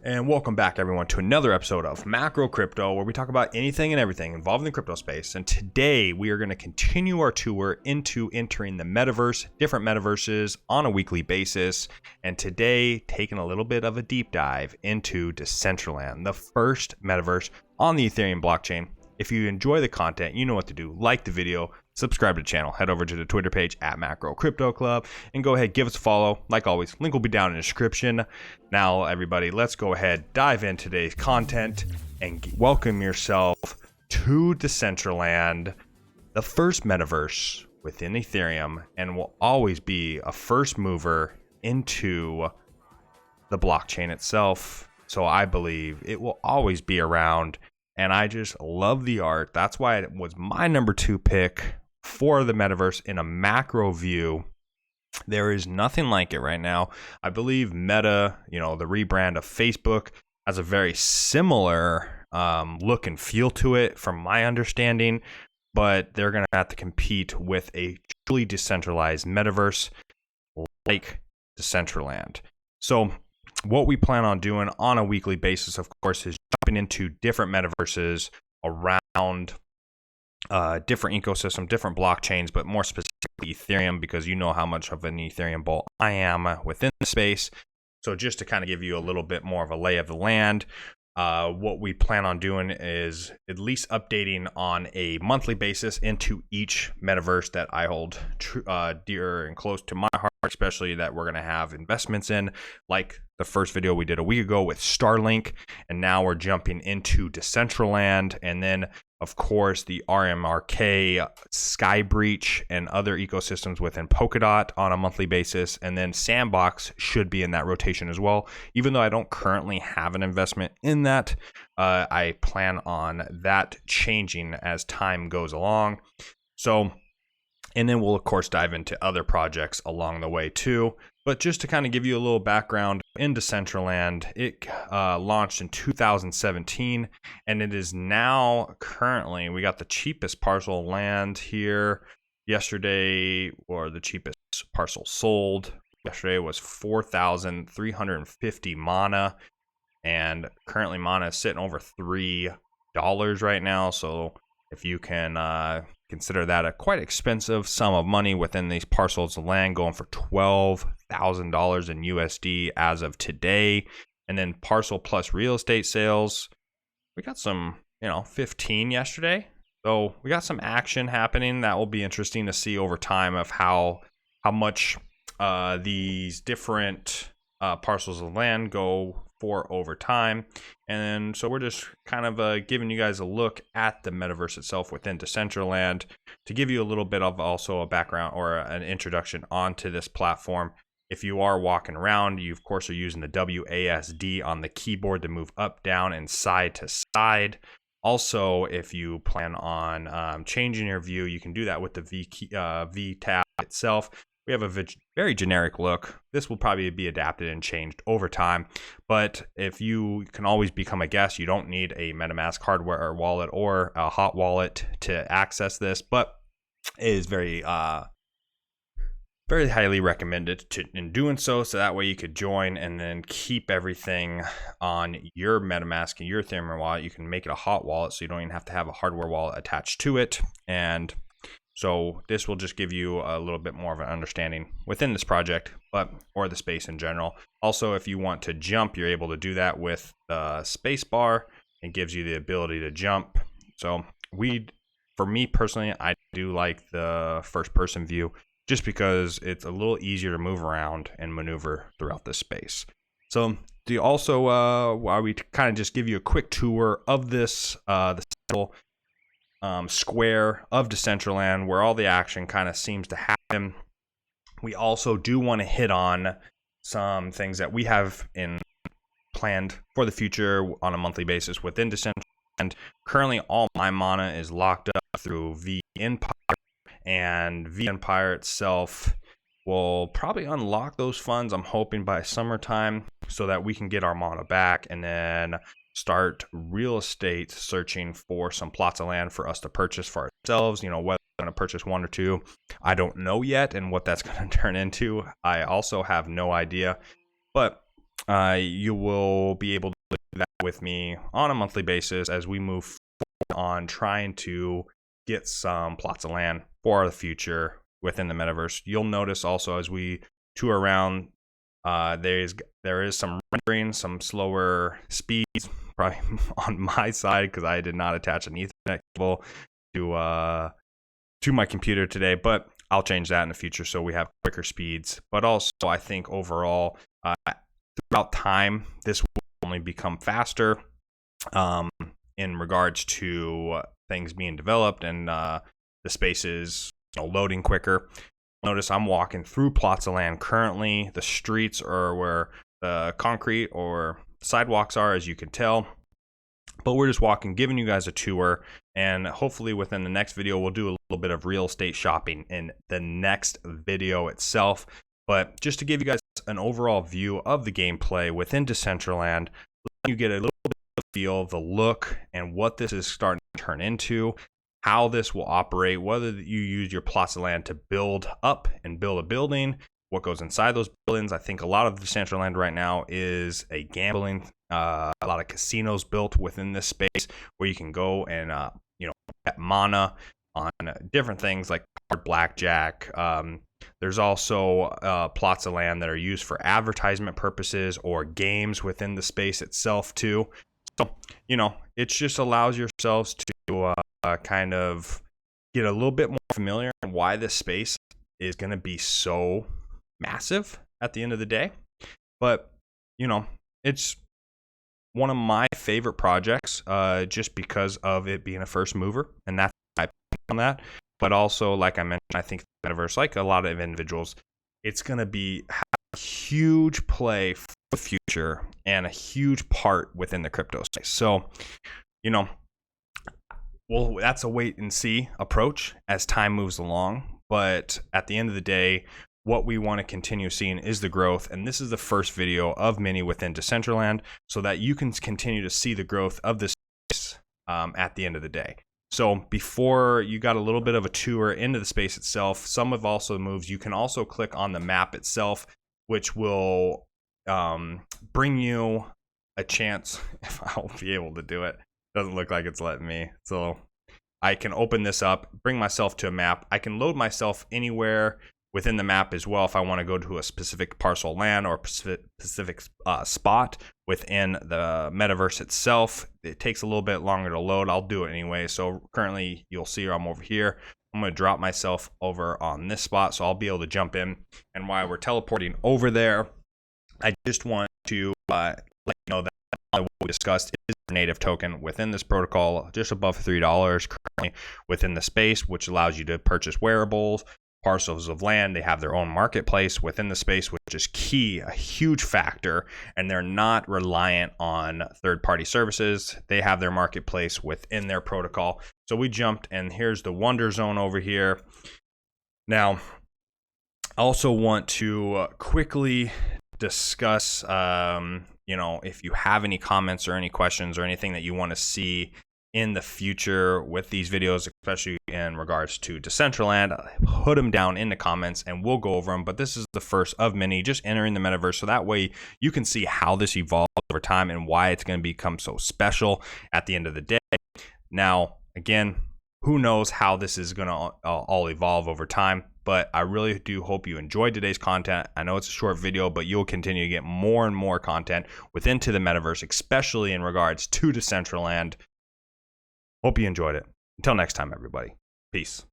And welcome back, everyone, to another episode of Macro Crypto, where we talk about anything and everything involving the crypto space. And today we are going to continue our tour into entering the metaverse, different metaverses on a weekly basis. And today, taking a little bit of a deep dive into Decentraland, the first metaverse on the Ethereum blockchain. If you enjoy the content, you know what to do. Like the video, subscribe to the channel, head over to the Twitter page at Macro Crypto Club, and go ahead, give us a follow. Like always, link will be down in the description. Now, everybody, let's go ahead, dive into today's content, and welcome yourself to Decentraland, the first metaverse within Ethereum, and will always be a first mover into the blockchain itself. So I believe it will always be around. And I just love the art. That's why it was my number 2 pick for the metaverse in a macro view. There is nothing like it right now. I believe Meta, the rebrand of Facebook, has a very similar look and feel to it from my understanding. But they're going to have to compete with a truly decentralized metaverse like Decentraland. So what we plan on doing on a weekly basis, of course, is jumping into different metaverses around different ecosystems, different blockchains, but more specifically Ethereum, because you know how much of an Ethereum bull I am within the space. So just to kind of give you a little bit more of a lay of the land, what we plan on doing is at least updating on a monthly basis into each metaverse that I hold dear and close to my heart, especially that we're going to have investments in, like the first video we did a week ago with StarLink, and now we're jumping into Decentraland, and then of course the RMRK, Skybreach, and other ecosystems within Polkadot on a monthly basis, and then Sandbox should be in that rotation as well. Even though I don't currently have an investment in that, I plan on that changing as time goes along. So, and then we'll of course dive into other projects along the way too. But just to kind of give you a little background in Decentraland, it launched in 2017, and it is now currently, we got the cheapest parcel of land here yesterday, or the cheapest parcel sold yesterday was 4,350 mana, and currently mana is sitting over $3 right now. So if you can consider that a quite expensive sum of money within these parcels of land, going for $12,000 in USD as of today. And then parcel plus real estate sales, we got some 15 yesterday, so we got some action happening that will be interesting to see over time of how much these different parcels of land go for over time. And so we're just kind of giving you guys a look at the metaverse itself within Decentraland to give you a little bit of also a background or an introduction onto this platform. If you are walking around, you of course are using the WASD on the keyboard to move up, down, and side to side. Also, if you plan on changing your view, you can do that with the V tab itself. We have a very generic look. This will probably be adapted and changed over time. But if you can always become a guest, you don't need a MetaMask hardware or wallet or a hot wallet to access this. But it is very highly recommended in doing so. So that way you could join and then keep everything on your MetaMask and your Ethereum wallet. You can make it a hot wallet, so you don't even have to have a hardware wallet attached to it. And so this will just give you a little bit more of an understanding within this project, or the space in general. Also, if you want to jump, you're able to do that with the space bar. It gives you the ability to jump. So for me personally, I do like the first person view just because it's a little easier to move around and maneuver throughout this space. So while we kind of just give you a quick tour of this, the square of Decentraland, where all the action kind of seems to happen. We also do want to hit on some things that we have planned for the future on a monthly basis within Decentraland. Currently, all my mana is locked up through V Empire, and V Empire itself will probably unlock those funds, I'm hoping, by summertime, so that we can get our mana back and then start real estate searching for some plots of land for us to purchase for ourselves. Whether we're going to purchase 1 or 2, I don't know yet, and what that's going to turn into, I also have no idea. But you will be able that with me on a monthly basis as we move forward on trying to get some plots of land for the future within the metaverse. You'll notice also as we tour around, there is some rendering, some slower speeds, probably on my side because I did not attach an Ethernet cable to my computer today, but I'll change that in the future so we have quicker speeds. But also, I think overall, throughout time, this will only become faster in regards to things being developed and the spaces loading quicker. Notice I'm walking through plots of land currently. The streets are where the concrete or sidewalks are, as you can tell. But we're just walking, giving you guys a tour, and hopefully within the next video, we'll do a little bit of real estate shopping in the next video itself. But just to give you guys an overall view of the gameplay within Decentraland, you get a little bit of the feel of the look and what this is starting to turn into, how this will operate, whether you use your plots of land to build up and build a building, what goes inside those buildings. I think a lot of Decentraland right now is a gambling, a lot of casinos built within this space where you can go and bet mana on different things like card blackjack. There's also plots of land that are used for advertisement purposes or games within the space itself too. So it just allows yourselves to kind of get a little bit more familiar on why this space is going to be so massive at the end of the day. But it's one of my favorite projects just because of it being a first mover, and that's my opinion on that. But also, like I mentioned, I think the metaverse, like a lot of individuals, it's going to be a huge play for the future and a huge part within the crypto space. So well, that's a wait and see approach as time moves along. But at the end of the day, what we want to continue seeing is the growth. And this is the first video of many within Decentraland so that you can continue to see the growth of this space at the end of the day. So before you got a little bit of a tour into the space itself, some of also moves, you can also click on the map itself, which will bring you a chance, if I'll be able to do it. Doesn't look like it's letting me. So I can open this up, bring myself to a map. I can load myself anywhere within the map as well if I want to go to a specific parcel of land or a specific spot within the metaverse itself. It takes a little bit longer to load. I'll do it anyway. So currently you'll see I'm over here. I'm going to drop myself over on this spot so I'll be able to jump in. And while we're teleporting over there, I just want to let you know that what we discussed is a native token within this protocol, just above $3 currently within the space, which allows you to purchase wearables, parcels of land. They have their own marketplace within the space, which is key, a huge factor, and they're not reliant on third-party services. They have their marketplace within their protocol. So we jumped, and here's the Wonder Zone over here. Now, I also want to quickly discuss, if you have any comments or any questions or anything that you want to see in the future with these videos, especially in regards to Decentraland, put them down in the comments and we'll go over them. But this is the first of many, just entering the metaverse, so that way you can see how this evolves over time and why it's going to become so special at the end of the day. Now, again, who knows how this is going to all evolve over time, but I really do hope you enjoyed today's content. I know it's a short video, but you'll continue to get more and more content within the metaverse, especially in regards to Decentraland. Hope you enjoyed it. Until next time, everybody. Peace.